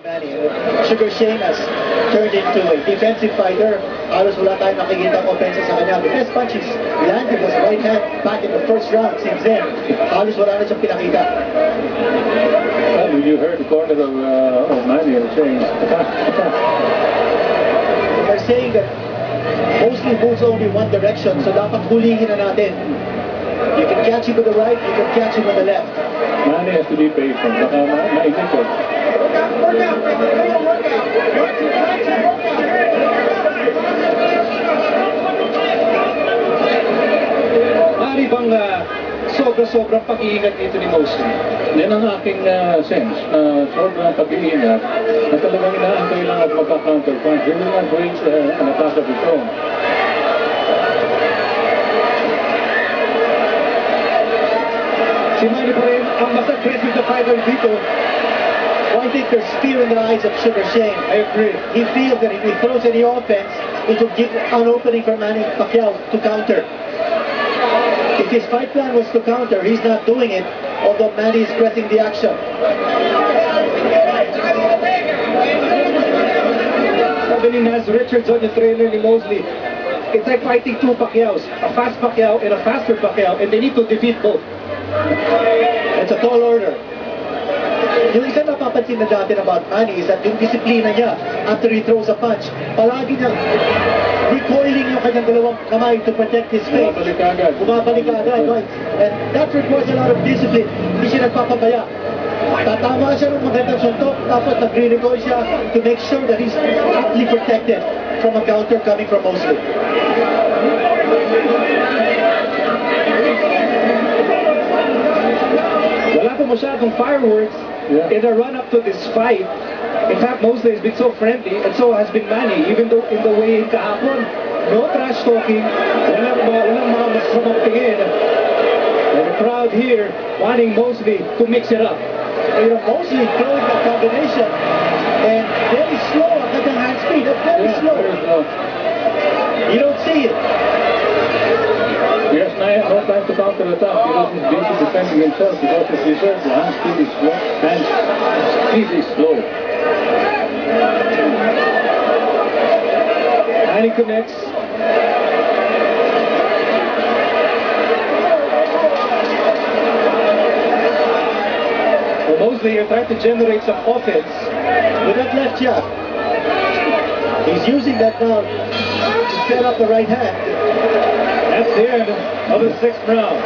Manny. Sugar Shane has turned into a defensive fighter. Halos wala tayong nakikita ang offense sa kanya. The best punch he's landed was right hand back in the first round. Since then, halos wala na siyang pinakita. Well, you heard the corner of Manny saying, They're saying that mostly moves only one direction, so dapat hulihin na natin. You can catch him with the right, you can catch him with the left. Manny has to be patient. Baka mainit ko. Mari bang sobra-sobrang pag-iingat dito ni Mosley? Yan ang aking sense. Sobrang pag-iingat na talagang inaantay lang at magka-counter punch. He will not wait an attack of his own. Si Manny pa rin ang mas aggressive na fighter dito. Well, I think there's fear in the eyes of Sugar Shane. I agree. He feels that if he throws any offense, it will give an opening for Manny Pacquiao to counter. If his fight plan was to counter, he's not doing it, although Manny is pressing the action. Sabi ni Naz Richardson, yung trainer ni Mosley, it's like fighting two Pacquiaos, a fast Pacquiao and a faster Pacquiao, and they need to defeat both. It's a tall order. Yung isa napapansin na dati about Manny is that yung disiplina niya after he throws a punch, palagi niyang recoiling yung kanyang dalawang kamay to protect his face. Bumabalik agad. Bumabalik agad. No? And that requires a lot of discipline. Hindi siya nagpapabaya. Tatama siya ng magandang suntok, tapos nagre-recoil siya to make sure that he's aptly protected from a counter coming from Mosley. Wala pa masyadong fireworks in the run-up to this fight. In fact, Mosley has been so friendly, and so has been Manny, even though in the way kahapon. No trash talking, walang mga masamang tingin. And the crowd here wanting Mosley to mix it up. You know, Mosley throwing that combination, and very slow ang kanyang hand speed. Very slow. You don't see it. He has no time to counter-attack. He doesn't busy defending himself because, as you said, the hand speed is slow. Hand speed is slow. Manny connects. Well, Mosley here trying to generate some offense. With that left jab, he's using that now to set up the right hand. That's the end of the 6th round.